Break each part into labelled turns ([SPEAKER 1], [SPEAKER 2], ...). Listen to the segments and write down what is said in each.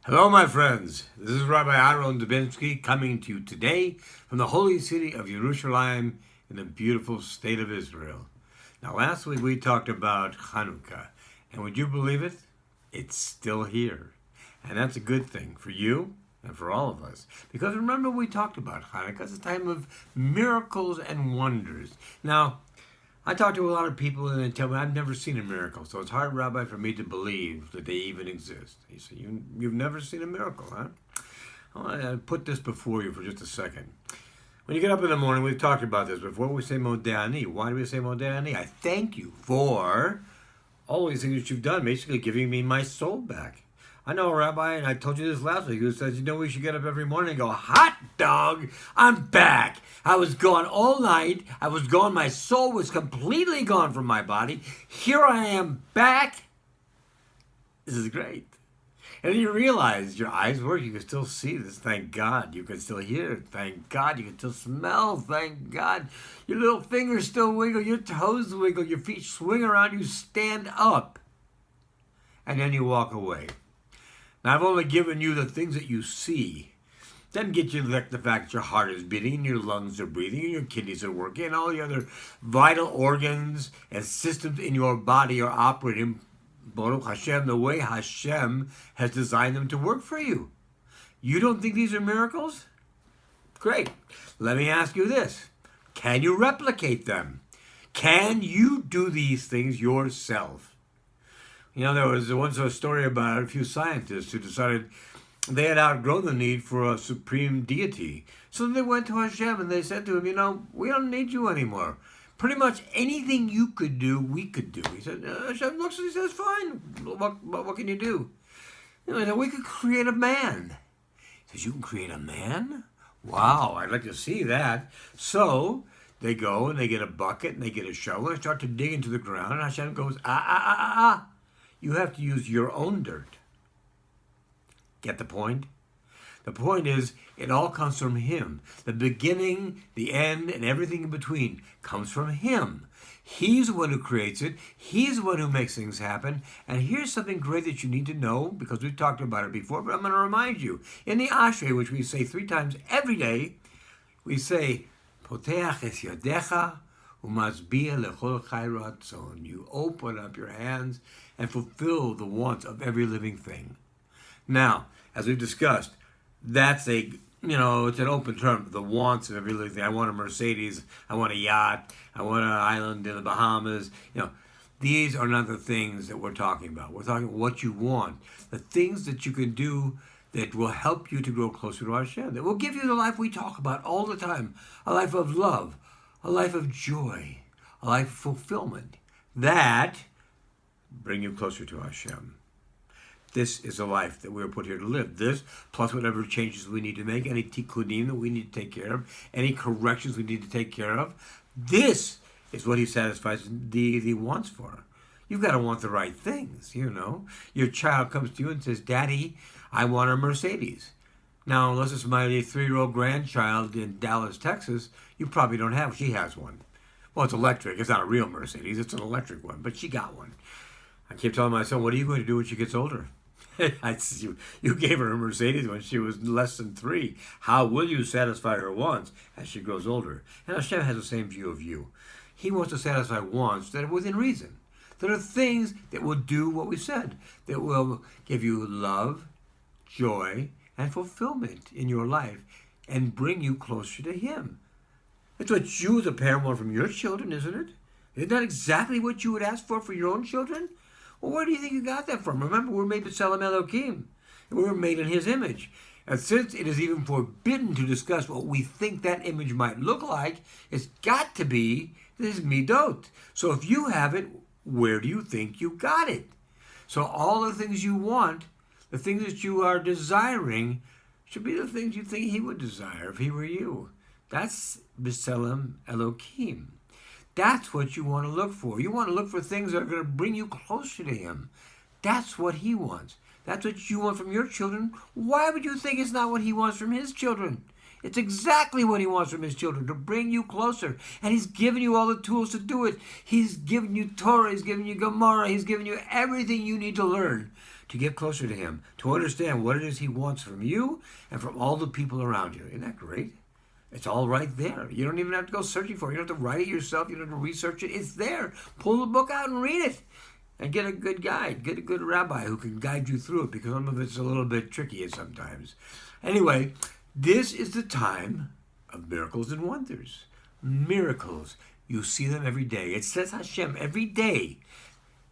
[SPEAKER 1] Hello, my friends. This is Rabbi Aharon Dobinsky coming to you today from the holy city of Jerusalem in the beautiful state of Israel. Now, last week we talked about Hanukkah, and would you believe it? It's still here. And that's a good thing for you and for all of us. Because remember, we talked about Hanukkah. It's a time of miracles and wonders. Now, I talk to a lot of people and they tell me I've never seen a miracle, so it's hard, Rabbi, for me to believe that they even exist. He said, you've never seen a miracle, huh? I want to put this before you for just a second. When you get up in the morning, we've talked about this before, we say Modeh Ani. Why do we say Modeh Ani? I thank you for all these things that you've done, basically giving me my soul back. I know, Rabbi, and I told you this last week, who says, we should get up every morning and go, hot dog, I'm back. I was gone all night. I was gone. My soul was completely gone from my body. Here I am back. This is great. And then you realize your eyes work. You can still see this. Thank God. You can still hear it. Thank God. You can still smell. Thank God. Your little fingers still wiggle. Your toes wiggle. Your feet swing around. You stand up. And then you walk away. Now, I've only given you the things that you see. Doesn't get you the fact that your heart is beating, and your lungs are breathing, and your kidneys are working, and all the other vital organs and systems in your body are operating, Baruch Hashem, the way Hashem has designed them to work for you. You don't think these are miracles? Great. Let me ask you this. Can you replicate them? Can you do these things yourself? There was once a story about a few scientists who decided they had outgrown the need for a supreme deity. So they went to Hashem and they said to him, we don't need you anymore. Pretty much anything you could do, we could do. He said, Hashem looks and he says, fine, what can you do? He said, we could create a man. He says, you can create a man? Wow, I'd like to see that. So they go and they get a bucket and they get a shovel and start to dig into the ground. And Hashem goes, You have to use your own dirt. Get the point? The point is, it all comes from Him. The beginning, the end, and everything in between comes from Him. He's the one who creates it. He's the one who makes things happen. And here's something great that you need to know, because we've talked about it before, but I'm going to remind you. In the Ashrei, which we say 3 times every day, we say, Poteach es yadecha, you open up your hands and fulfill the wants of every living thing. Now, as we've discussed, that's it's an open term, the wants of every living thing. I want a Mercedes, I want a yacht, I want an island in the Bahamas. These are not the things that we're talking about. We're talking what you want, the things that you can do that will help you to grow closer to Hashem, that will give you the life we talk about all the time, a life of love, a life of joy, a life of fulfillment, that bring you closer to Hashem. This is a life that we are put here to live. This, plus whatever changes we need to make, any tikkunim that we need to take care of, any corrections we need to take care of, this is what He satisfies the wants for. You've got to want the right things, Your child comes to you and says, Daddy, I want a Mercedes. Now, unless it's my 3-year-old grandchild in Dallas, Texas, you probably don't have. She has one. Well, it's electric. It's not a real Mercedes. It's an electric one, but she got one. I keep telling my son, what are you going to do when she gets older? You gave her a Mercedes when she was less than 3. How will you satisfy her wants as she grows older? And Hashem has the same view of you. He wants to satisfy wants that are within reason. That are things that will do what we said, that will give you love, joy, and fulfillment in your life and bring you closer to Him. That's what you as a parent want from your children, isn't it? Isn't that exactly what you would ask for your own children? Well, where do you think you got that from? Remember, we're made b'tselem Elokim. And we're made in His image. And since it is even forbidden to discuss what we think that image might look like, it's got to be this midot. So if you have it, where do you think you got it? So all the things you want, the things that you are desiring, should be the things you think He would desire if He were you. That's b'tselem Elokim. That's what you want to look for. You want to look for things that are going to bring you closer to Him. That's what He wants. That's what you want from your children. Why would you think it's not what He wants from His children? It's exactly what he wants from his children, to bring you closer. And he's given you all the tools to do it. He's given you Torah, he's given you Gemara, he's given you everything you need to learn to get closer to him, to understand what it is he wants from you and from all the people around you. Isn't that great? It's all right there. You don't even have to go searching for it. You don't have to write it yourself. You don't have to research it. It's there. Pull the book out and read it. And get a good guide. Get a good rabbi who can guide you through it, because some of it's a little bit tricky sometimes. Anyway, this is the time of miracles and wonders. Miracles. You see them every day. It says Hashem every day.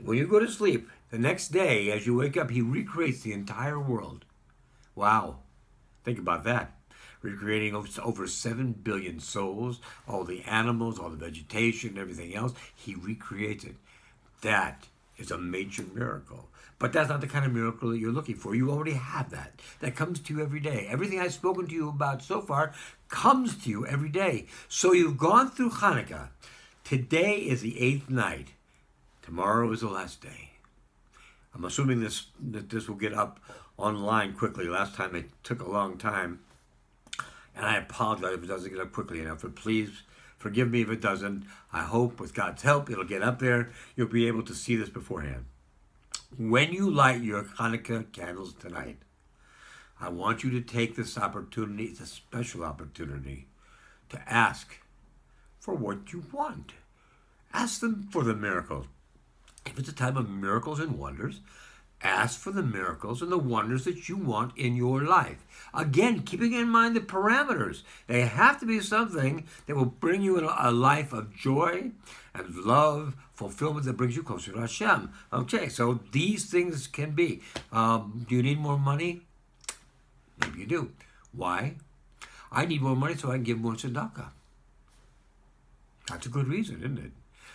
[SPEAKER 1] When you go to sleep, the next day, as you wake up, he recreates the entire world. Wow. Think about that. Recreating over 7 billion souls, all the animals, all the vegetation, everything else. He recreates it. That is a major miracle. But that's not the kind of miracle that you're looking for. You already have that. That comes to you every day. Everything I've spoken to you about so far comes to you every day. So you've gone through Hanukkah. Today is the 8th night. Tomorrow is the last day. I'm assuming that this will get up online quickly. Last time it took a long time. And I apologize if it doesn't get up quickly enough. But please forgive me if it doesn't. I hope with God's help it'll get up there. You'll be able to see this beforehand. When you light your Hanukkah candles tonight, I want you to take this opportunity, it's a special opportunity, to ask for what you want. Ask them for the miracle. If it's a time of miracles and wonders, ask for the miracles and the wonders that you want in your life. Again, keeping in mind the parameters. They have to be something that will bring you a life of joy and love, fulfillment that brings you closer to Hashem. Okay, so these things can be. Do you need more money? Maybe you do. Why? I need more money so I can give more tzedakah. That's a good reason, isn't it?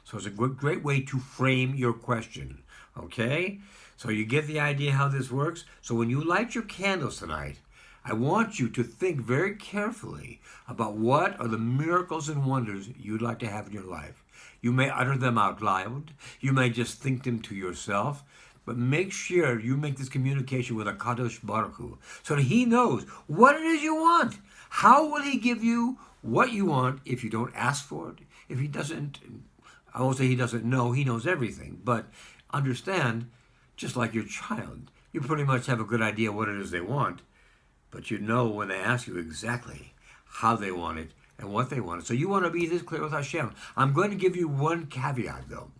[SPEAKER 1] So it's a great way to frame your question. Okay? So you get the idea how this works? So when you light your candles tonight, I want you to think very carefully about what are the miracles and wonders you'd like to have in your life. You may utter them out loud. You may just think them to yourself. But make sure you make this communication with HaKadosh Baruch Hu, so that he knows what it is you want. How will he give you what you want if you don't ask for it? If he doesn't, I won't say he doesn't know, he knows everything. But understand, just like your child, you pretty much have a good idea what it is they want, but you know when they ask you exactly how they want it and what they want it. So you want to be this clear with Hashem. I'm going to give you one caveat, though.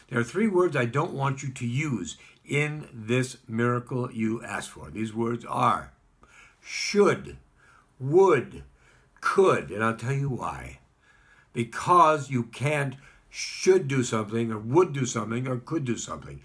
[SPEAKER 1] There are 3 words I don't want you to use in this miracle you ask for. These words are should, would, could, and I'll tell you why. Because you can't should do something or would do something or could do something.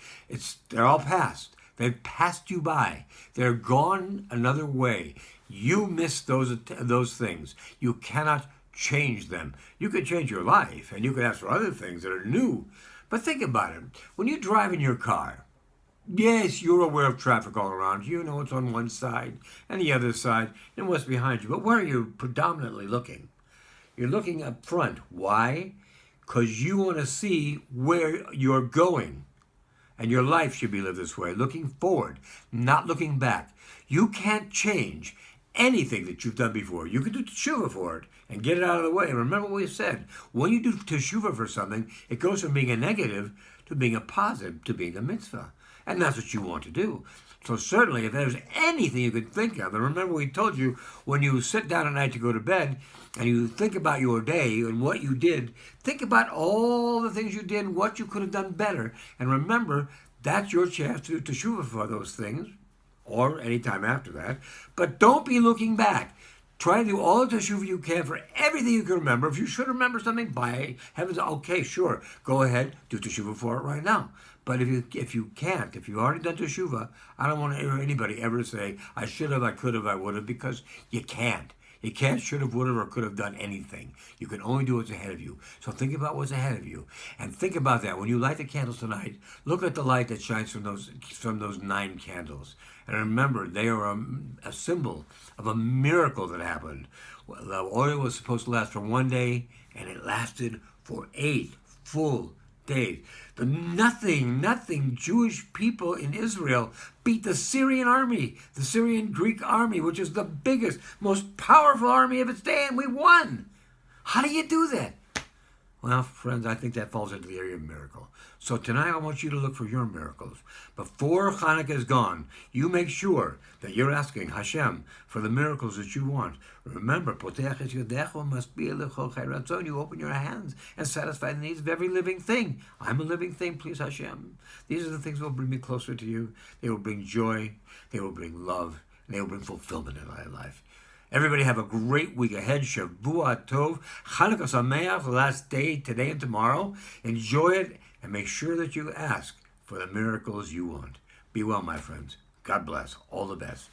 [SPEAKER 1] They're all past. They've passed you by. They're gone another way. You missed those things. You cannot change them. You could change your life, and you could ask for other things that are new. But think about it. When you drive in your car, yes, you're aware of traffic all around you. You know what's on one side and the other side and what's behind you. But where are you predominantly looking? You're looking up front. Why? Because you want to see where you're going. And your life should be lived this way, looking forward, not looking back. You can't change anything that you've done before. You can do teshuva for it and get it out of the way. And remember what we said. When you do teshuva for something, it goes from being a negative to being a positive to being a mitzvah. And that's what you want to do. So certainly, if there's anything you could think of, and remember we told you, when you sit down at night to go to bed, and you think about your day and what you did, think about all the things you did and what you could have done better. And remember, that's your chance to do teshuva for those things, or any time after that. But don't be looking back. Try to do all the teshuva you can for everything you can remember. If you should remember something, by heavens, okay, sure, go ahead, do teshuva for it right now. But if you can't, if you've already done teshuva, I don't want to hear anybody ever say, I should have, I could have, I would have, because you can't. You can't, should have, would have, or could have done anything. You can only do what's ahead of you. So think about what's ahead of you. And think about that. When you light the candles tonight, look at the light that shines from those 9 candles. And remember, they are a symbol of a miracle that happened. Well, the oil was supposed to last for 1 day, and it lasted for 8 full days. The nothing Jewish people in Israel beat the Syrian army, the Syrian Greek army, which is the biggest, most powerful army of its day, and we won. How do you do that? Well, friends, I think that falls into the area of miracle. So tonight I want you to look for your miracles. Before Hanukkah is gone, you make sure that you're asking Hashem for the miracles that you want. Remember, Potech es yodecho masbir lecho chai ratzon. You open your hands and satisfy the needs of every living thing. I'm a living thing, please Hashem. These are the things that will bring me closer to you. They will bring joy. They will bring love. And they will bring fulfillment in my life. Everybody have a great week ahead. Shavua Tov. Chanukah Sameach, the last day, today and tomorrow. Enjoy it and make sure that you ask for the miracles you want. Be well, my friends. God bless. All the best.